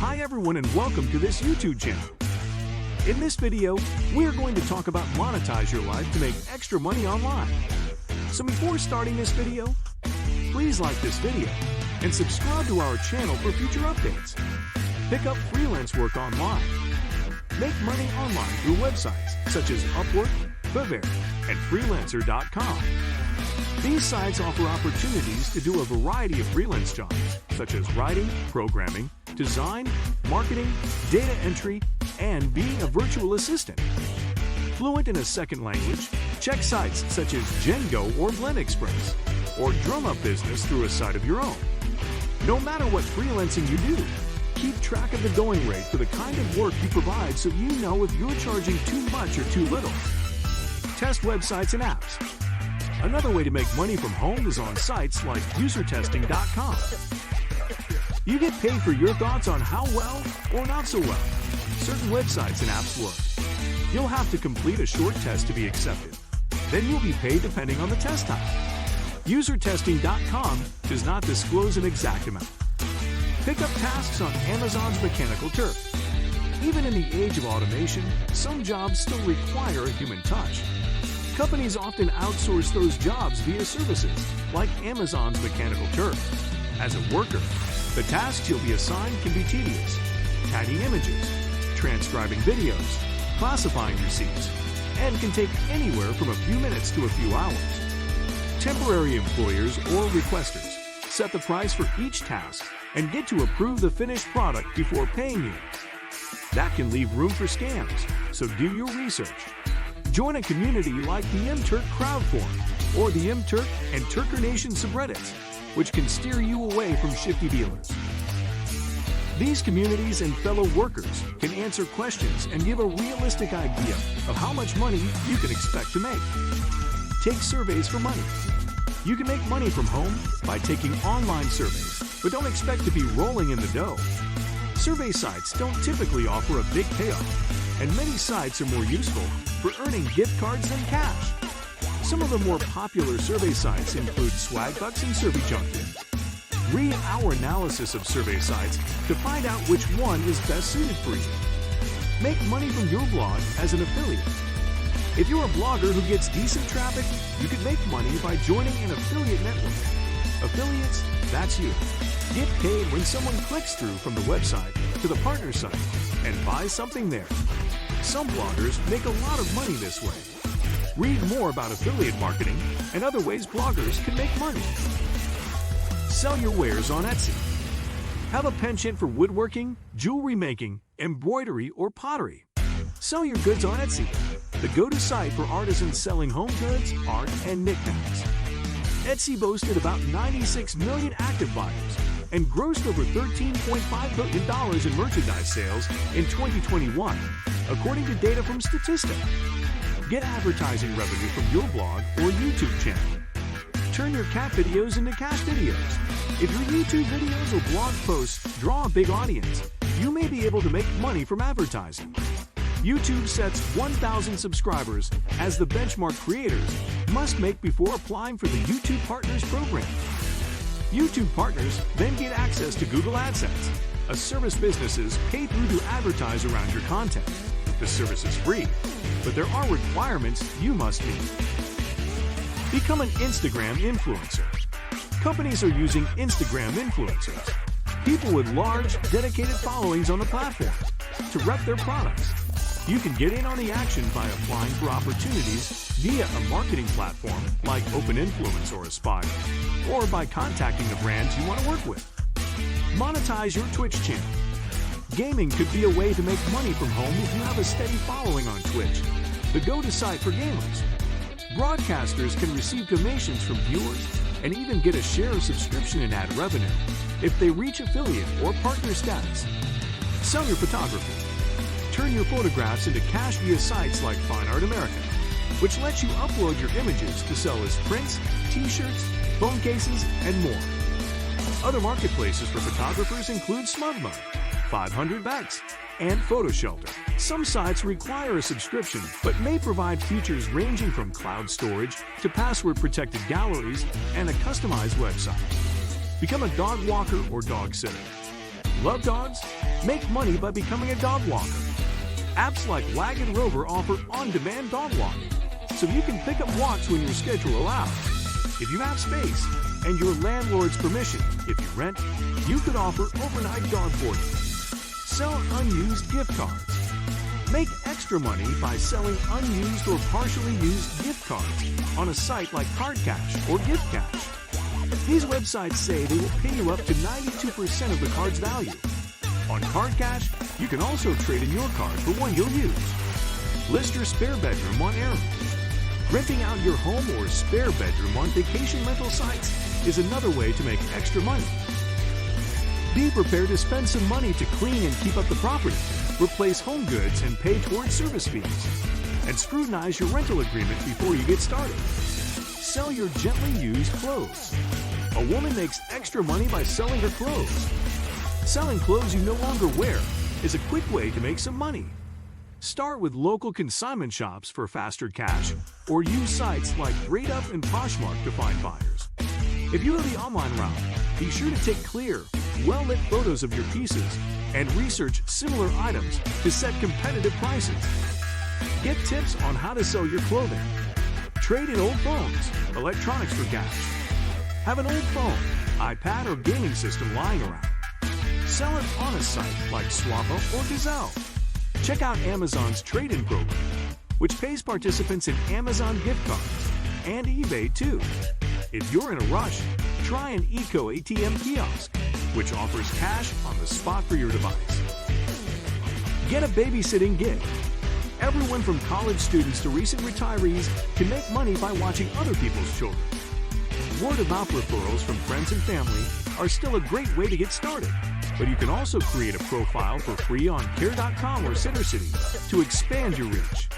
Hi everyone and welcome to this YouTube channel. In this video, we're going to talk about monetize your life to make extra money online. So before starting this video, please like this video and subscribe to our channel for future updates. Pick up freelance work online. Make money online through websites such as Upwork, Fiverr, and Freelancer.com. These sites offer opportunities to do a variety of freelance jobs, such as writing, programming, design, marketing, data entry, and being a virtual assistant. Fluent in a second language, check sites such as Django or Blend Express, or drum up business through a site of your own. No matter what freelancing you do, keep track of the going rate for the kind of work you provide so you know if you're charging too much or too little. Test websites and apps. Another way to make money from home is on sites like usertesting.com. You get paid for your thoughts on how well or not so well certain websites and apps work. You'll have to complete a short test to be accepted. Then you'll be paid depending on the test time. Usertesting.com does not disclose an exact amount. Pick up tasks on Amazon's Mechanical Turk. Even in the age of automation, some jobs still require a human touch. Companies often outsource those jobs via services, like Amazon's Mechanical Turk. As a worker, the tasks you'll be assigned can be tedious: tagging images, transcribing videos, classifying receipts, and can take anywhere from a few minutes to a few hours. Temporary employers or requesters set the price for each task and get to approve the finished product before paying you. That can leave room for scams, so do your research. Join a community like the mTurk crowd forum or the mTurk and Turker Nation subreddits, which can steer you away from shifty dealers. These communities and fellow workers can answer questions and give a realistic idea of how much money you can expect to make. Take surveys for money. You can make money from home by taking online surveys, but don't expect to be rolling in the dough. Survey sites don't typically offer a big payoff, and many sites are more useful for earning gift cards than cash. Some of the more popular survey sites include Swagbucks and SurveyJunkie. Read our analysis of survey sites to find out which one is best suited for you. Make money from your blog as an affiliate. If you're a blogger who gets decent traffic, you can make money by joining an affiliate network. Affiliates, that's you. Get paid when someone clicks through from the website to the partner site and buys something there. Some bloggers make a lot of money this way. Read more about affiliate marketing and other ways bloggers can make money. Sell your wares on Etsy. Have a penchant for woodworking, jewelry making, embroidery, or pottery? Sell your goods on Etsy, the go-to site for artisans selling home goods, art, and knickknacks. Etsy boasted about 96 million active buyers and grossed over $13.5 billion in merchandise sales in 2021, according to data from Statista. Get advertising revenue from your blog or YouTube channel. Turn your cat videos into cash videos. If your YouTube videos or blog posts draw a big audience, you may be able to make money from advertising. YouTube sets 1,000 subscribers as the benchmark creators must make before applying for the YouTube Partners program. YouTube Partners then get access to Google AdSense, a service businesses pay through to advertise around your content. The service is free, but there are requirements you must meet. Become an Instagram influencer. Companies are using Instagram influencers, people with large, dedicated followings on the platform, to rep their products. You can get in on the action by applying for opportunities via a marketing platform like OpenInfluence or Aspire, or by contacting the brands you want to work with. Monetize your Twitch channel. Gaming could be a way to make money from home if you have a steady following on Twitch, the go-to site for gamers. Broadcasters can receive donations from viewers and even get a share of subscription and ad revenue if they reach affiliate or partner status. Sell your photography. Turn your photographs into cash via sites like Fine Art America, which lets you upload your images to sell as prints, t-shirts, phone cases, and more. Other marketplaces for photographers include SmugMug, 500 Bags, and PhotoShelter. Some sites require a subscription, but may provide features ranging from cloud storage to password-protected galleries and a customized website. Become a dog walker or dog sitter. Love dogs? Make money by becoming a dog walker. Apps like Wag and Rover offer on-demand dog walking, so you can pick up walks when your schedule allows. If you have space and your landlord's permission, if you rent, you could offer overnight dog boarding. Sell unused gift cards. Make extra money by selling unused or partially used gift cards on a site like Card Cash or Gift Cash. These websites say they will pay you up to 92% of the card's value. On Card Cash, you can also trade in your card for one you'll use. List your spare bedroom on Airbnb. Renting out your home or spare bedroom on vacation rental sites is another way to make extra money. Be prepared to spend some money to clean and keep up the property, replace home goods, and pay towards service fees. And scrutinize your rental agreement before you get started. Sell your gently used clothes. A woman makes extra money by selling her clothes. Selling clothes you no longer wear is a quick way to make some money. Start with local consignment shops for faster cash, or use sites like GradeUp and Poshmark to find buyers. If you go the online route, be sure to take clear, well-lit photos of your pieces and research similar items to set competitive prices. Get tips on how to sell your clothing. Trade in old phones, electronics for cash. Have an old phone, iPad, or gaming system lying around. Sell it on a site like Swappa or Gazelle. Check out Amazon's trade-in program, which pays participants in Amazon gift cards, and eBay too. If you're in a rush, try an Eco ATM kiosk, which offers cash on the spot for your device. Get a babysitting gig. Everyone from college students to recent retirees can make money by watching other people's children. Word-of-mouth referrals from friends and family are still a great way to get started, but you can also create a profile for free on Care.com or SitterCity to expand your reach.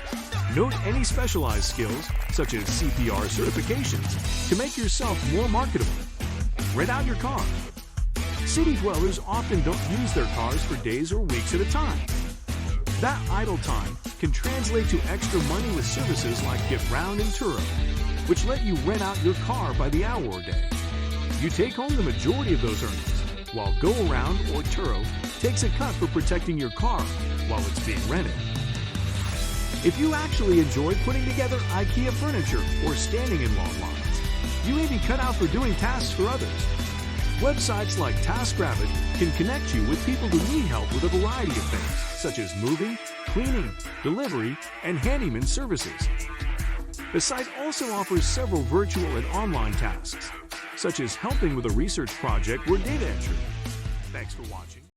Note any specialized skills, such as CPR certifications, to make yourself more marketable. Rent out your car. City dwellers often don't use their cars for days or weeks at a time. That idle time can translate to extra money with services like GetRound and Turo, which let you rent out your car by the hour or day. You take home the majority of those earnings, while GoAround or Turo takes a cut for protecting your car while it's being rented. If you actually enjoy putting together IKEA furniture or standing in long lines, you may be cut out for doing tasks for others. Websites like TaskRabbit can connect you with people who need help with a variety of things, such as moving, cleaning, delivery, and handyman services. The site also offers several virtual and online tasks, such as helping with a research project or data entry. Thanks for watching.